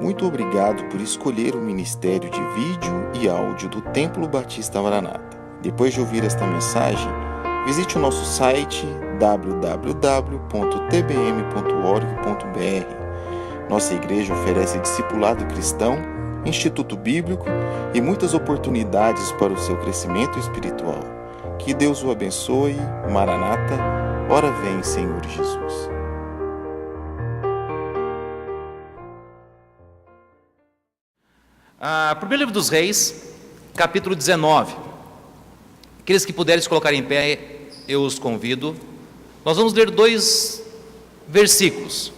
Muito obrigado por escolher o Ministério de Vídeo e Áudio do Templo Batista Maranata. Depois de ouvir esta mensagem, visite o nosso site www.tbm.org.br. Nossa igreja oferece discipulado cristão, instituto bíblico e muitas oportunidades para o seu crescimento espiritual. Que Deus o abençoe. Maranata, ora vem, Senhor Jesus. Primeiro livro dos Reis, capítulo 19. Aqueles que puderem se colocar em pé, eu os convido. Nós vamos ler 2 versículos,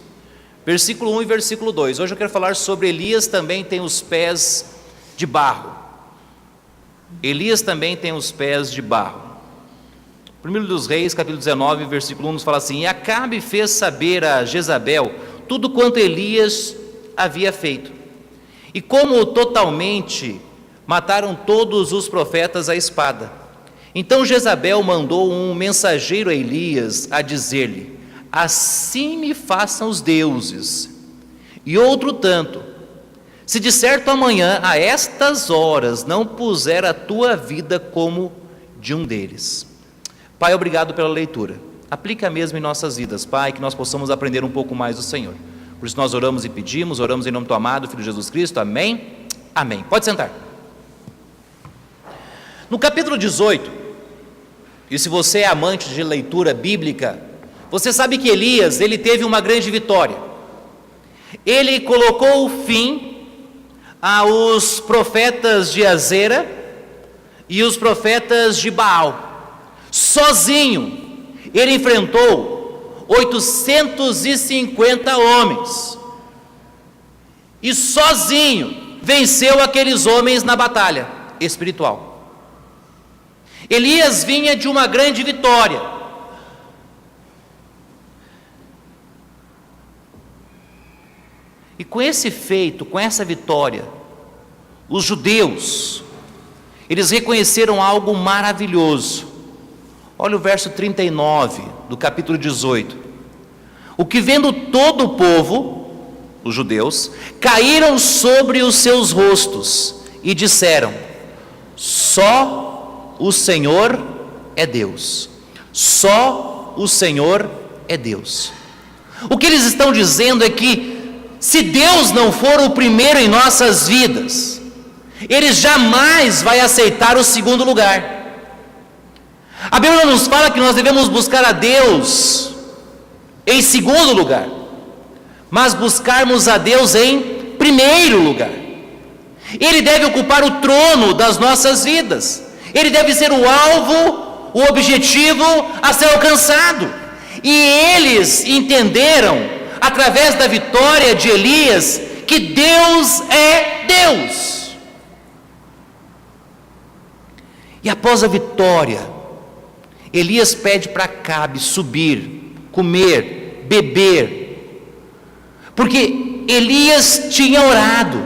versículo 1 e versículo 2. Hoje eu quero falar sobre Elias também tem os pés de barro. Elias também tem os pés de barro. Primeiro dos Reis, capítulo 19, versículo 1 nos fala assim: E Acabe fez saber a Jezabel tudo quanto Elias havia feito. E como totalmente mataram todos os profetas à espada. Então Jezabel mandou um mensageiro a Elias a dizer-lhe: Assim me façam os deuses, e outro tanto, se de certo amanhã a estas horas não puser a tua vida como de um deles. Pai, obrigado pela leitura. Aplica mesmo em nossas vidas, Pai, que nós possamos aprender um pouco mais do Senhor. Por isso nós oramos e pedimos, oramos em nome do teu amado Filho Jesus Cristo, amém? Amém. Pode sentar. No capítulo 18, e se você é amante de leitura bíblica, você sabe que Elias, ele teve uma grande vitória. Ele colocou o fim aos profetas de Azera e os profetas de Baal. Sozinho, ele enfrentou 850 homens, e sozinho venceu aqueles homens na batalha espiritual. Elias vinha de uma grande vitória, e com esse feito, com essa vitória, os judeus, eles reconheceram algo maravilhoso. Olha o verso 39 do capítulo 18. O que vendo todo o povo, os judeus, caíram sobre os seus rostos e disseram: Só o Senhor é Deus. Só o Senhor é Deus. O que eles estão dizendo é que se Deus não for o primeiro em nossas vidas, Ele jamais vai aceitar o segundo lugar. A Bíblia nos fala que nós devemos buscar a Deus em segundo lugar, mas buscarmos a Deus em primeiro lugar. Ele deve ocupar o trono das nossas vidas. Ele deve ser o alvo, o objetivo a ser alcançado. E eles entenderam, através da vitória de Elias, que Deus é Deus. E após a vitória, Elias pede para Acabe subir, comer, beber, porque Elias tinha orado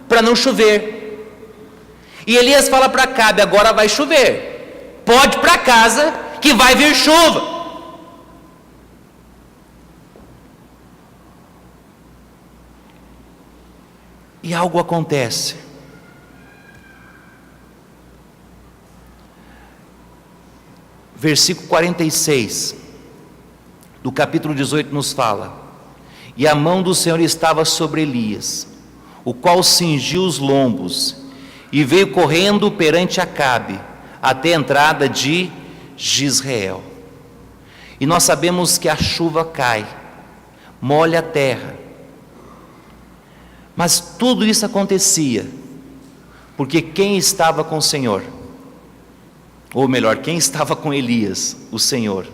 para não chover. E Elias fala para Acabe: agora vai chover, pode ir para casa que vai vir chuva. E algo acontece. Versículo 46 do capítulo 18 nos fala: E a mão do Senhor estava sobre Elias, o qual cingiu os lombos, e veio correndo perante Acabe, até a entrada de Jezreel. E nós sabemos que a chuva cai, molha a terra, mas tudo isso acontecia, porque quem estava com o Senhor? Ou melhor, quem estava com Elias? O Senhor.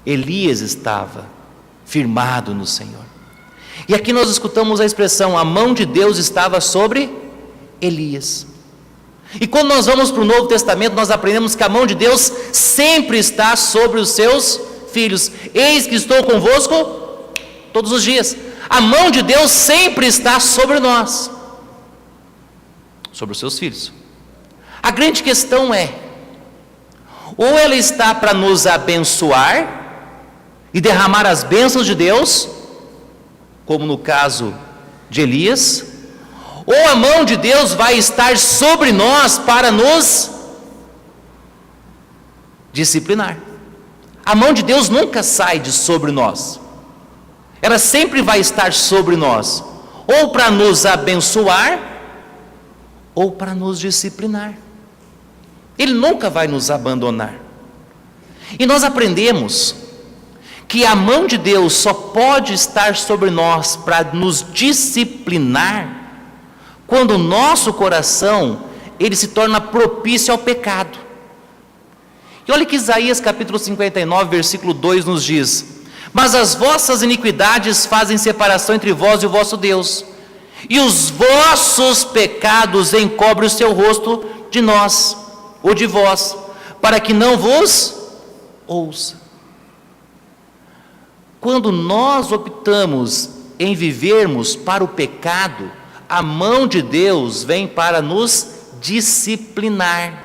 Elias estava firmado no Senhor. E aqui nós escutamos a expressão: a mão de Deus estava sobre Elias. E quando nós vamos para o Novo Testamento, nós aprendemos que a mão de Deus sempre está sobre os seus filhos. Eis que estou convosco todos os dias. A mão de Deus sempre está sobre nós, sobre os seus filhos. A grande questão é: ou ela está para nos abençoar e derramar as bênçãos de Deus, como no caso de Elias, ou a mão de Deus vai estar sobre nós para nos disciplinar. A mão de Deus nunca sai de sobre nós, ela sempre vai estar sobre nós, ou para nos abençoar, ou para nos disciplinar. Ele nunca vai nos abandonar. E nós aprendemos que a mão de Deus só pode estar sobre nós para nos disciplinar quando o nosso coração ele se torna propício ao pecado. E olha que Isaías capítulo 59, versículo 2 nos diz: mas as vossas iniquidades fazem separação entre vós e o vosso Deus, e os vossos pecados encobrem o seu rosto de nós, ou de vós, para que não vos ouça. Quando nós optamos em vivermos para o pecado, a mão de Deus vem para nos disciplinar.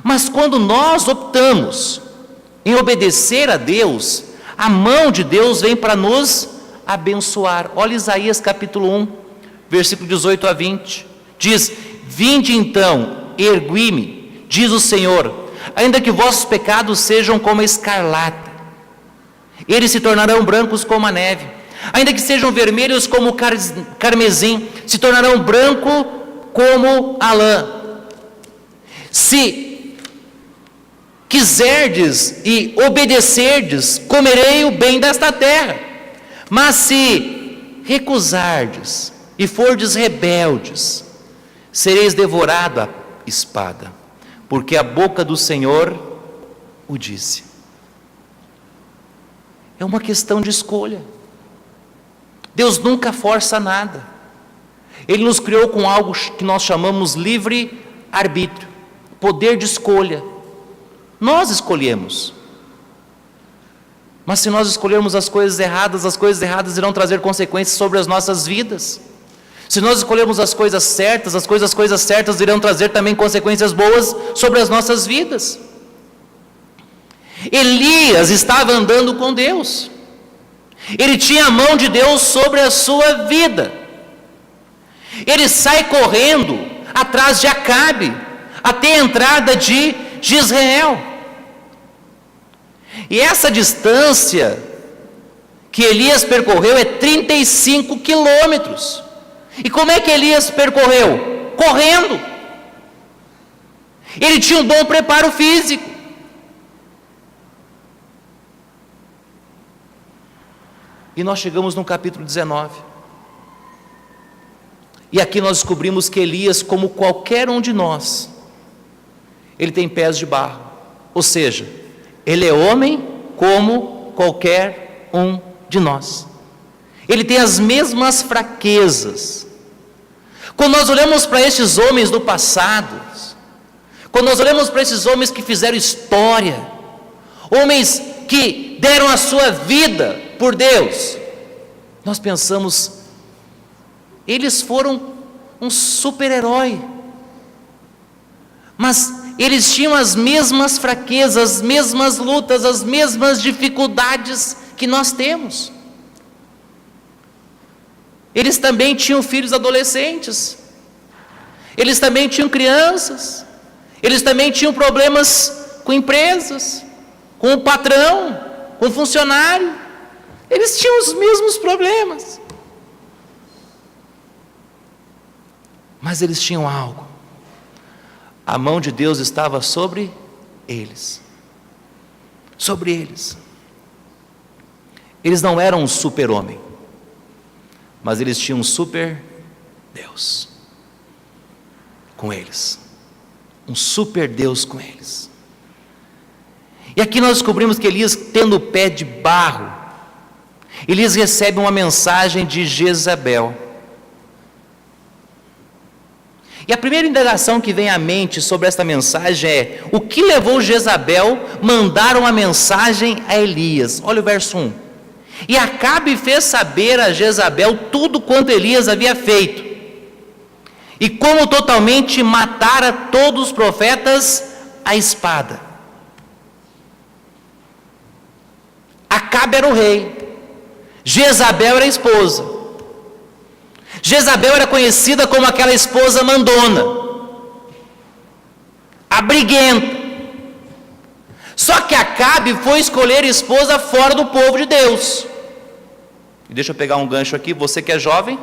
Mas quando nós optamos em obedecer a Deus, a mão de Deus vem para nos abençoar. Olha Isaías capítulo 1, versículo 18 a 20. Diz: vinde então, ergui-me, diz o Senhor, ainda que vossos pecados sejam como a escarlata, eles se tornarão brancos como a neve. Ainda que sejam vermelhos como o carmesim, se tornarão branco como a lã. Se quiserdes e obedecerdes, comerei o bem desta terra. Mas se recusardes e fordes rebeldes, sereis devorado à espada, porque a boca do Senhor o disse. É uma questão de escolha. Deus nunca força nada. Ele nos criou com algo que nós chamamos livre arbítrio, poder de escolha. Nós escolhemos. Mas se nós escolhermos as coisas erradas irão trazer consequências sobre as nossas vidas. Se nós escolhermos as coisas certas, as coisas certas irão trazer também consequências boas sobre as nossas vidas. Elias estava andando com Deus. Ele tinha a mão de Deus sobre a sua vida. Ele sai correndo atrás de Acabe, até a entrada de Jezreel. E essa distância que Elias percorreu é 35 quilômetros. E como é que Elias percorreu? Correndo. Ele tinha um bom preparo físico. E nós chegamos no capítulo 19. E aqui nós descobrimos que Elias, como qualquer um de nós, ele tem pés de barro. Ou seja, ele é homem como qualquer um de nós. Ele tem as mesmas fraquezas. Quando nós olhamos para esses homens do passado, quando nós olhamos para esses homens que fizeram história, homens que deram a sua vida por Deus, nós pensamos, eles foram um super-herói, mas eles tinham as mesmas fraquezas, as mesmas lutas, as mesmas dificuldades que nós temos. Eles também tinham filhos adolescentes, eles também tinham crianças, eles também tinham problemas com empresas, com o patrão, com o funcionário. Eles tinham os mesmos problemas, mas eles tinham algo. A mão de Deus estava sobre eles. Sobre eles. Eles não eram um super-homem, mas eles tinham um super-Deus com eles. Um super-Deus com eles. E aqui nós descobrimos que Elias, tendo o pé de barro, Elias recebe uma mensagem de Jezabel. E a primeira indagação que vem à mente sobre esta mensagem é: o que levou Jezabel a mandar uma mensagem a Elias? Olha o verso 1. E Acabe fez saber a Jezabel tudo quanto Elias havia feito, e como totalmente matara todos os profetas à espada. Acabe era o rei, Jezabel era a esposa. Jezabel era conhecida como aquela esposa mandona, abriguenta. Só que Acabe foi escolher esposa fora do povo de Deus. E deixa eu pegar um gancho aqui, você que é jovem,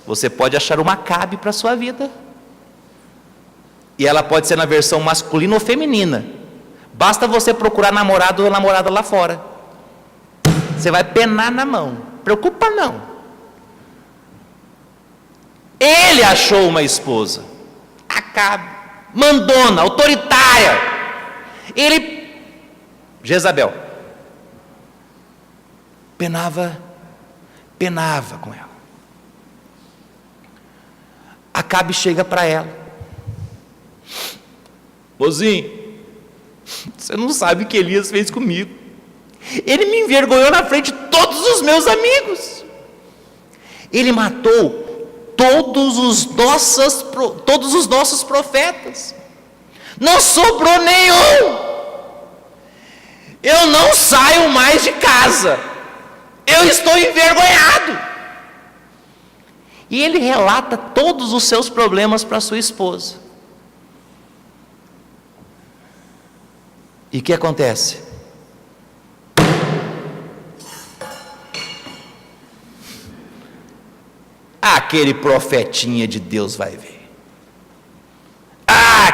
você pode achar uma Acabe para a sua vida. E ela pode ser na versão masculina ou feminina. Basta você procurar namorado ou namorada lá fora. Você vai penar na mão. Preocupa não. Ele achou uma esposa, Acabe, mandona, autoritária. Jezabel, penava com ela. Acabe chega para ela: mozinho, você não sabe o que Elias fez comigo. Ele me envergonhou na frente de todos os meus amigos. Ele matou todos os nossos profetas. Não sobrou nenhum. Eu não saio mais de casa. Eu estou envergonhado. E ele relata todos os seus problemas para sua esposa. E o que acontece? Aquele profetinha de Deus vai ver.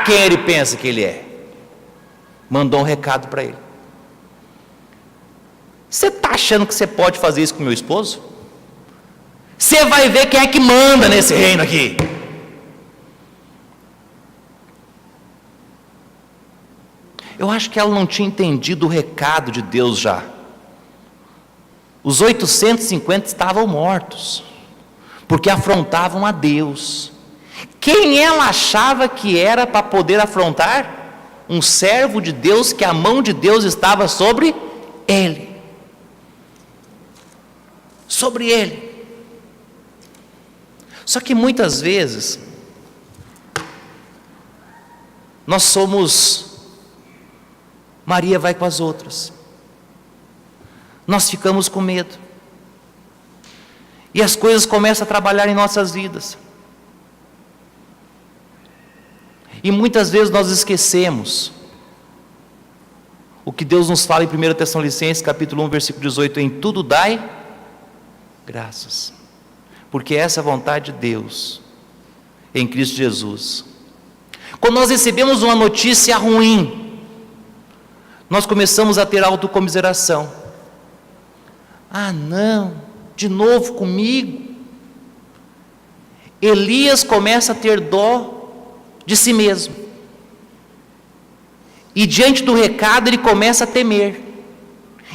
Quem ele pensa que ele é? Mandou um recado para ele: você está achando que você pode fazer isso com meu esposo? Você vai ver quem é que manda nesse reino aqui. Eu acho que ela não tinha entendido o recado de Deus já. Os 850 estavam mortos, porque afrontavam a Deus. Quem ela achava que era para poder afrontar? Um servo de Deus, que a mão de Deus estava sobre ele. Sobre ele. Só que muitas vezes nós somos Maria vai com as outras. Nós ficamos com medo. E as coisas começam a trabalhar em nossas vidas. E muitas vezes nós esquecemos o que Deus nos fala em 1 Tessalonicenses capítulo 1, versículo 18: em tudo dai graças, porque essa é a vontade de Deus em Cristo Jesus. Quando nós recebemos uma notícia ruim, nós começamos a ter autocomiseração. Não, de novo comigo. Elias começa a ter dó de si mesmo, e diante do recado ele começa a temer,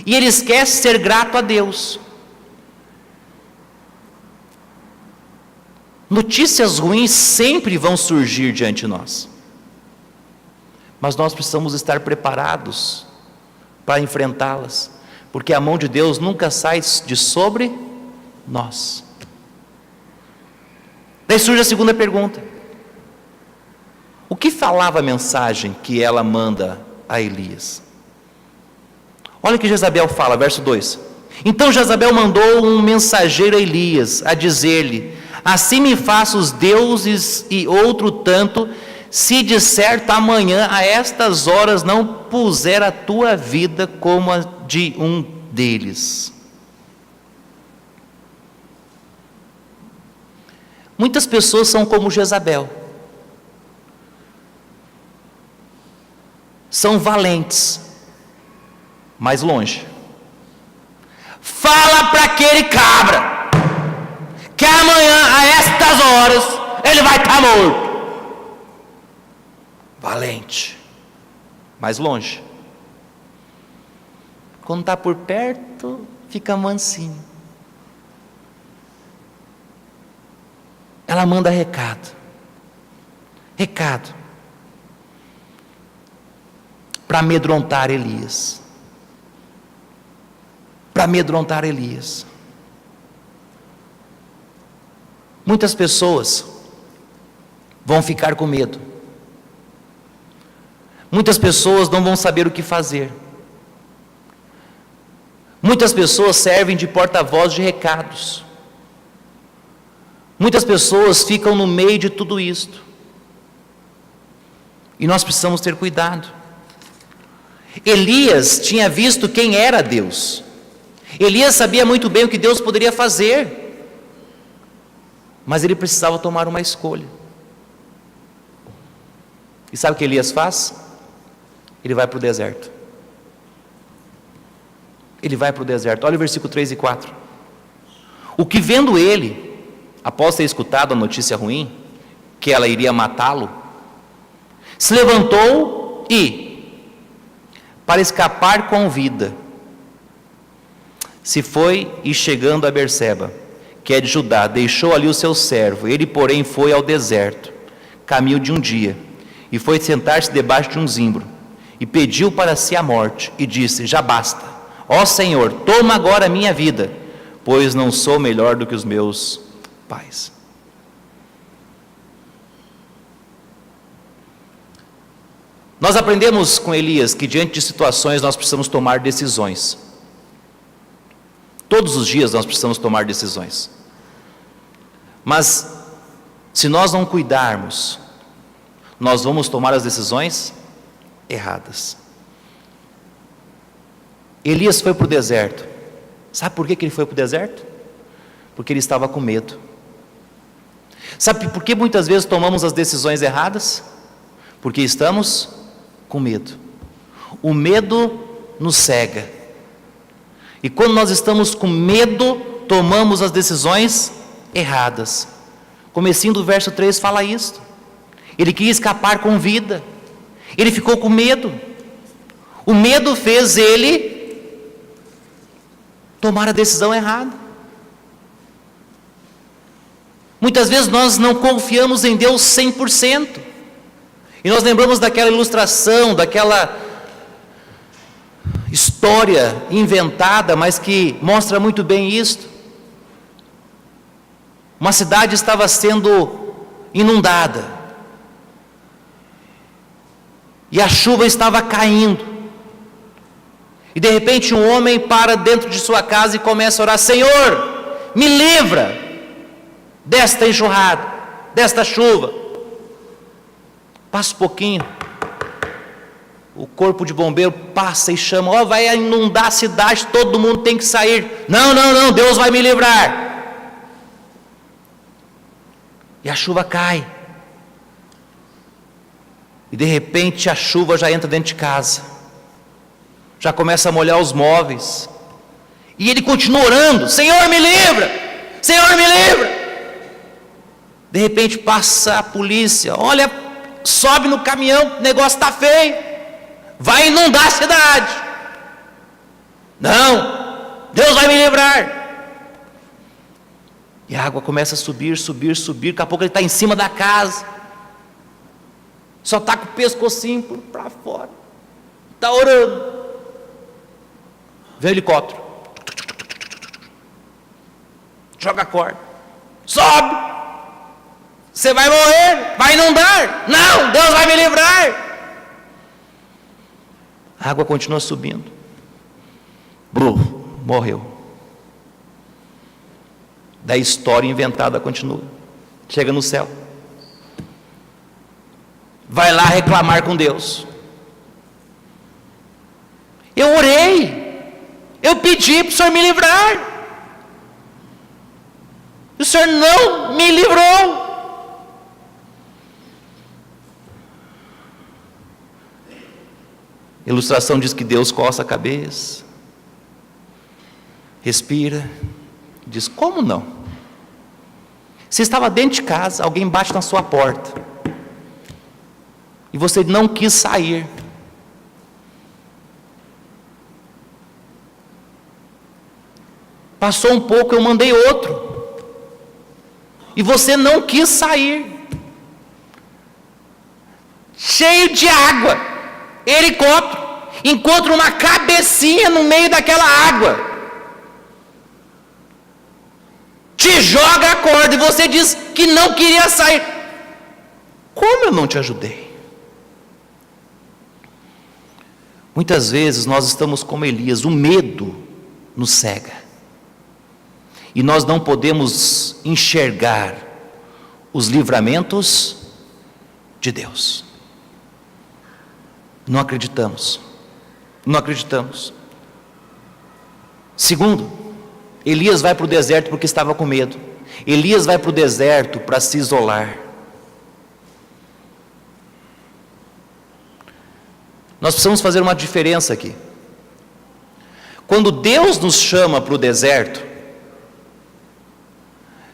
e ele esquece de ser grato a Deus. Notícias ruins sempre vão surgir diante de nós, mas nós precisamos estar preparados para enfrentá-las, porque a mão de Deus nunca sai de sobre nós. Daí surge a segunda pergunta: o que falava a mensagem que ela manda a Elias? Olha o que Jezabel fala, verso 2: então Jezabel mandou um mensageiro a Elias, a dizer-lhe: assim me faça os deuses e outro tanto, se de certo amanhã a estas horas não puser a tua vida como a de um deles. Muitas pessoas são como Jezabel, são valentes, mas longe. Fala para aquele cabra que amanhã a estas horas ele vai estar morto. Valente, mas longe. Quando está por perto, fica mansinho. Ela manda recado para amedrontar Elias. Muitas pessoas vão ficar com medo. Muitas pessoas não vão saber o que fazer. Muitas pessoas servem de porta-voz de recados. Muitas pessoas ficam no meio de tudo isto. E nós precisamos ter cuidado. Elias tinha visto quem era Deus. Elias sabia muito bem o que Deus poderia fazer. Mas ele precisava tomar uma escolha. E sabe o que Elias faz? Ele vai para o deserto. Ele vai para o deserto. Olha o versículo 3 e 4. O que vendo ele, após ter escutado a notícia ruim, que ela iria matá-lo, se levantou e, para escapar com vida, se foi e chegando a Berseba, que é de Judá, deixou ali o seu servo. Ele, porém, foi ao deserto, caminho de um dia, e foi sentar-se debaixo de um zimbro, e pediu para si a morte, e disse: já basta, ó Senhor, toma agora a minha vida, pois não sou melhor do que os meus pais. Nós aprendemos com Elias que diante de situações nós precisamos tomar decisões. Todos os dias nós precisamos tomar decisões. Mas se nós não cuidarmos, nós vamos tomar as decisões erradas. Elias foi para o deserto. Sabe por que ele foi para o deserto? Porque ele estava com medo. Sabe por que muitas vezes tomamos as decisões erradas? Porque estamos com medo. O medo nos cega. E quando nós estamos com medo, tomamos as decisões erradas. Comecinho do verso 3 fala isso. Ele queria escapar com vida. Ele ficou com medo. O medo fez ele tomar a decisão errada. Muitas vezes nós não confiamos em Deus 100%. E nós lembramos daquela ilustração, daquela história inventada, mas que mostra muito bem isto. Uma cidade estava sendo inundada. E a chuva estava caindo. E de repente um homem para dentro de sua casa e começa a orar: Senhor, me livra desta enxurrada, desta chuva. Passa um pouquinho, o corpo de bombeiro passa e chama: ó, vai inundar a cidade, todo mundo tem que sair. Não, Deus vai me livrar. E a chuva cai. E de repente a chuva já entra dentro de casa, já começa a molhar os móveis. E ele continua orando: Senhor, me livra! Senhor, me livra! De repente passa a polícia: olha, sobe no caminhão, o negócio está feio, vai inundar a cidade. Não, Deus vai me livrar. E a água começa a subir, daqui a pouco ele está em cima da casa, só está com o pescocinho para fora, está orando. Vem o helicóptero, joga a corda, sobe, você vai morrer, vai inundar. Não, Deus vai me livrar. A água continua subindo. Morreu. Da história inventada continua. Chega no céu, vai lá reclamar com Deus: eu orei, eu pedi para o Senhor me livrar, o Senhor não me livrou. A ilustração diz que Deus coça a cabeça, respira, diz: como não? Você estava dentro de casa, alguém bate na sua porta, e você não quis sair. Passou um pouco, eu mandei outro, e você não quis sair. Cheio de água, helicóptero, encontra uma cabecinha no meio daquela água, te joga a corda, e você diz que não queria sair. Como eu não te ajudei? Muitas vezes nós estamos como Elias, o medo nos cega, e nós não podemos enxergar os livramentos de Deus. Não acreditamos. Não acreditamos. Segundo, Elias vai para o deserto porque estava com medo. Elias vai para o deserto para se isolar. Nós precisamos fazer uma diferença aqui. Quando Deus nos chama para o deserto,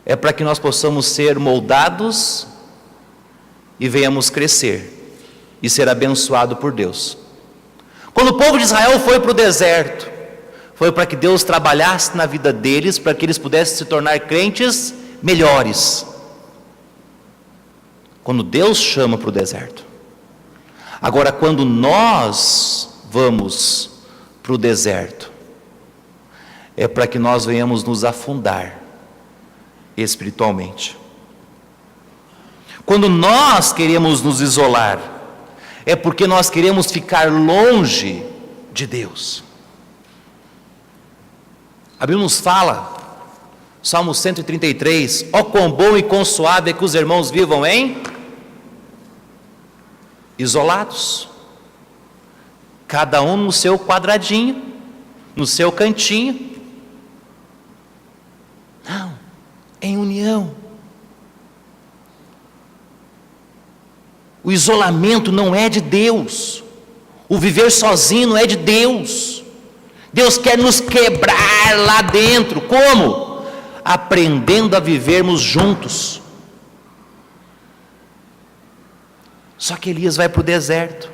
é para que nós possamos ser moldados e venhamos crescer e ser abençoado por Deus. Quando o povo de Israel foi para o deserto, foi para que Deus trabalhasse na vida deles, para que eles pudessem se tornar crentes melhores. Quando Deus chama para o deserto. Agora, quando nós vamos para o deserto, é para que nós venhamos nos afundar espiritualmente. Quando nós queremos nos isolar, é porque nós queremos ficar longe de Deus. A Bíblia nos fala, Salmo 133, ó quão bom e quão suave é que os irmãos vivam isolados, cada um no seu quadradinho, no seu cantinho. Não, em união. O isolamento não é de Deus, o viver sozinho não é de Deus. Deus quer nos quebrar lá dentro. Como? Aprendendo a vivermos juntos. Só que Elias vai para o deserto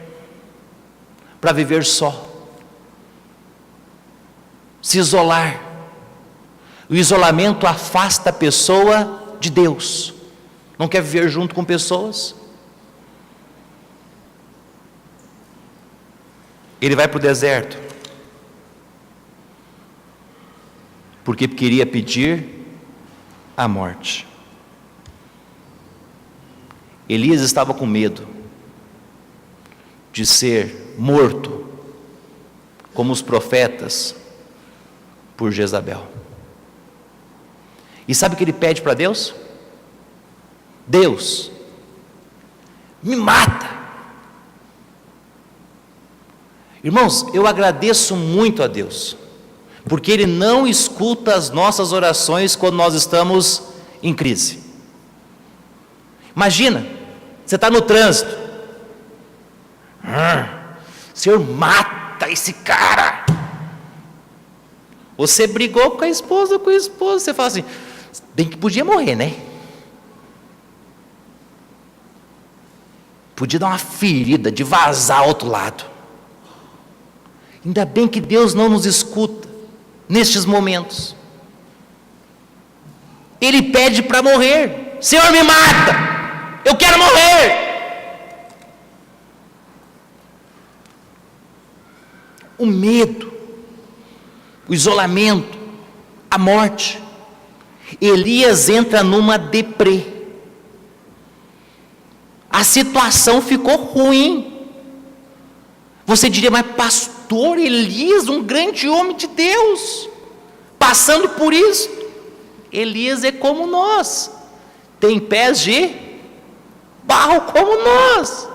para viver só, se isolar. O isolamento afasta a pessoa de Deus. Não quer viver junto com pessoas. Ele vai para o deserto porque queria pedir a morte. Elias estava com medo de ser morto, como os profetas, por Jezabel. E sabe o que ele pede para Deus? Deus, me mata. Irmãos, eu agradeço muito a Deus, porque Ele não escuta as nossas orações quando nós estamos em crise. Imagina, você está no trânsito, Senhor, mata esse cara. Você brigou com a esposa, você fala assim, bem que podia morrer, né? Podia dar uma ferida, de vazar ao outro lado. Ainda bem que Deus não nos escuta nestes momentos. Ele pede para morrer. Senhor, me mata, eu quero morrer. O medo, o isolamento, a morte. Elias entra numa deprê. A situação ficou ruim. Você diria, mas pastor Elias, um grande homem de Deus, passando por isso. Elias é como nós, tem pés de barro como nós.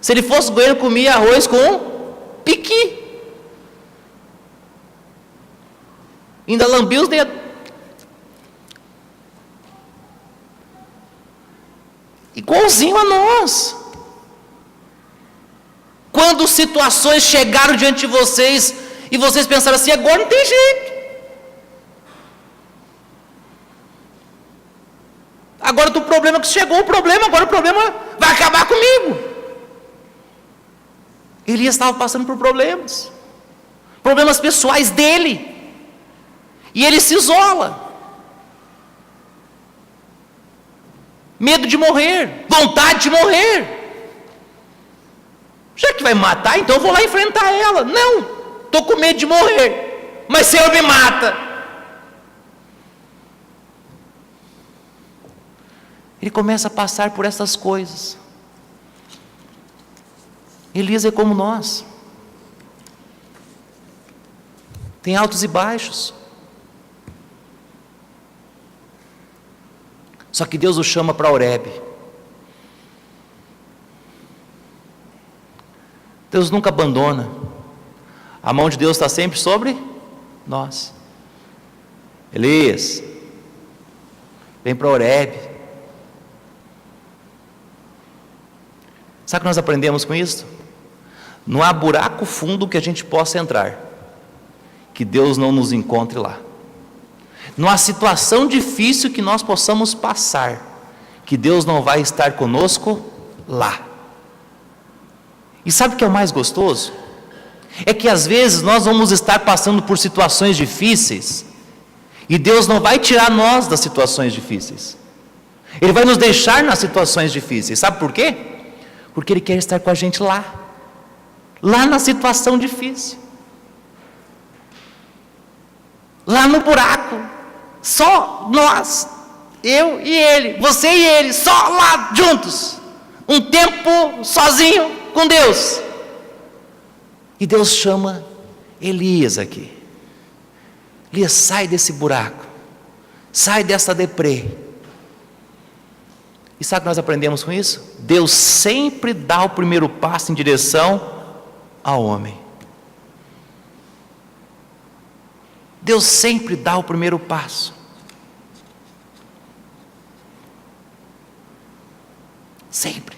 Se ele fosse goiano, comia arroz com piqui, ainda lambia os dedos. Igualzinho a nós. Quando situações chegaram diante de vocês e vocês pensaram assim, agora não tem jeito, agora do problema que chegou o problema, agora o problema vai acabar comigo. Elias estava passando por problemas pessoais dele, e ele se isola. Medo de morrer, vontade de morrer. Já que vai matar, então eu vou lá enfrentar ela. Não, estou com medo de morrer, mas Senhor me mata. Ele começa a passar por essas coisas. Elias é como nós, tem altos e baixos. Só que Deus o chama para Horebe. Deus nunca abandona. A mão de Deus está sempre sobre nós. Elias, vem para Horebe. Sabe o que nós aprendemos com isso? Não há buraco fundo que a gente possa entrar, que Deus não nos encontre lá. Não há situação difícil que nós possamos passar, que Deus não vai estar conosco lá. E sabe o que é o mais gostoso? É que às vezes nós vamos estar passando por situações difíceis, e Deus não vai tirar nós das situações difíceis. Ele vai nos deixar nas situações difíceis. Sabe por quê? Porque Ele quer estar com a gente lá na situação difícil, lá no buraco, só nós, eu e Ele, você e Ele, só lá juntos, um tempo sozinho com Deus. E Deus chama Elias aqui. Elias, sai desse buraco, sai dessa deprê. E sabe o que nós aprendemos com isso? Deus sempre dá o primeiro passo em direção ao homem. Deus sempre dá o primeiro passo. Sempre.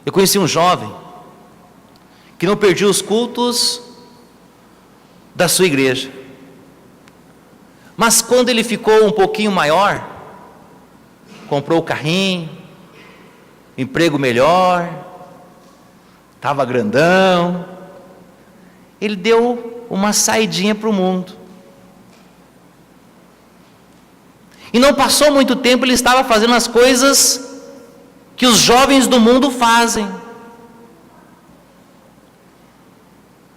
Eu conheci um jovem que não perdia os cultos da sua igreja. Mas quando ele ficou um pouquinho maior, comprou o carrinho, emprego melhor, estava grandão, ele deu uma saidinha para o mundo. E não passou muito tempo, ele estava fazendo as coisas que os jovens do mundo fazem.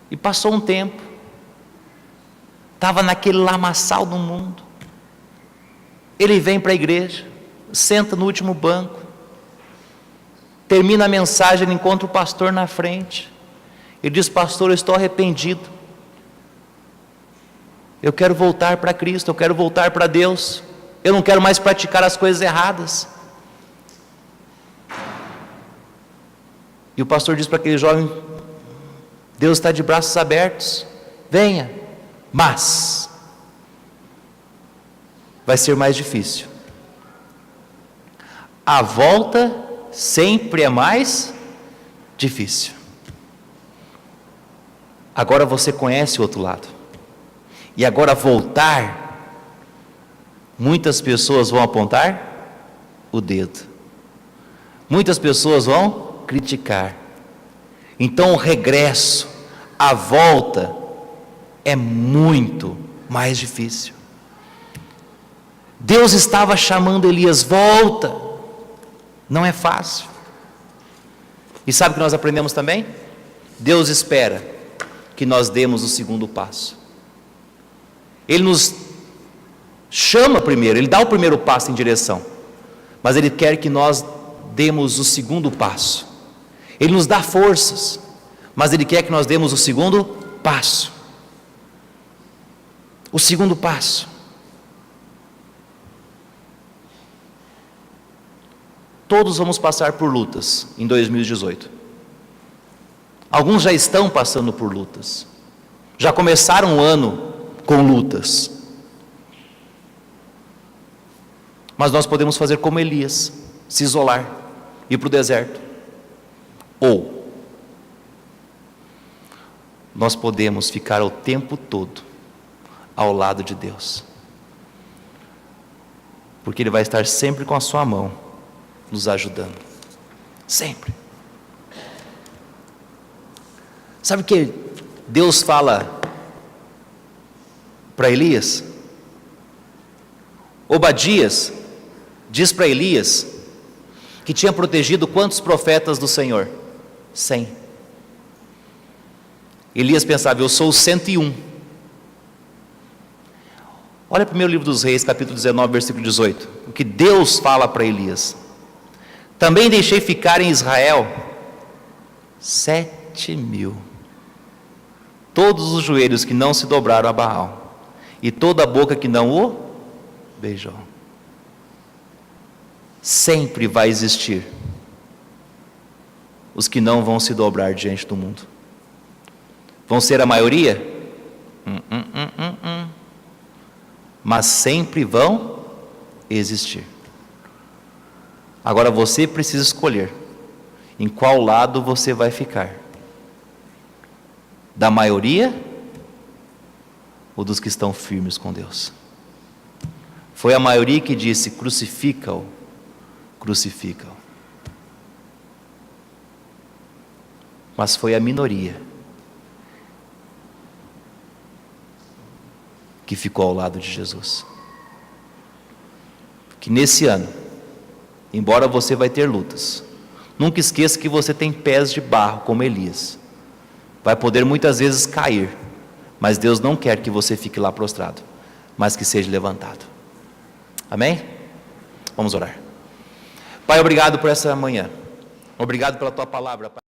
E passou um tempo, estava naquele lamaçal do mundo. Ele vem para a igreja, senta no último banco, termina a mensagem, ele encontra o pastor na frente. Ele diz: pastor, eu estou arrependido, eu quero voltar para Cristo, eu quero voltar para Deus, eu não quero mais praticar as coisas erradas. E o pastor diz para aquele jovem: Deus está de braços abertos, venha, mas vai ser mais difícil. A volta sempre é mais difícil. Agora você conhece o outro lado. E agora voltar, muitas pessoas vão apontar o dedo. Muitas pessoas vão criticar. Então o regresso, a volta é muito mais difícil. Deus estava chamando Elias: volta. Não é fácil. E sabe o que nós aprendemos também? Deus espera que nós demos o segundo passo. Ele nos chama primeiro, Ele dá o primeiro passo em direção, mas Ele quer que nós demos o segundo passo. Ele nos dá forças, mas Ele quer que nós demos o segundo passo. O segundo passo. Todos vamos passar por lutas em 2018. Alguns já estão passando por lutas. Já começaram o ano com lutas. Mas nós podemos fazer como Elias, se isolar, ir para o deserto. Ou nós podemos ficar o tempo todo ao lado de Deus, porque Ele vai estar sempre com a sua mão nos ajudando, sempre. Sabe o que Deus fala para Elias? Obadias diz para Elias que tinha protegido quantos profetas do Senhor? 100. Elias pensava: eu sou o 101. Olha para o 1 livro dos Reis, capítulo 19, versículo 18. O que Deus fala para Elias: também deixei ficar em Israel 7.000, todos os joelhos que não se dobraram a Baal, e toda a boca que não o beijou. sempre vai existir os que não vão se dobrar diante do mundo. Vão ser a maioria? Mas sempre vão existir. Agora você precisa escolher em qual lado você vai ficar: da maioria ou dos que estão firmes com Deus? Foi a maioria que disse: crucifica-o, crucifica-o. Mas foi a minoria que ficou ao lado de Jesus. Que nesse ano, embora você vai ter lutas, nunca esqueça que você tem pés de barro como Elias. Vai poder muitas vezes cair, mas Deus não quer que você fique lá prostrado, mas que seja levantado. Amém? Vamos orar. Pai, obrigado por essa manhã. Obrigado pela tua palavra, Pai.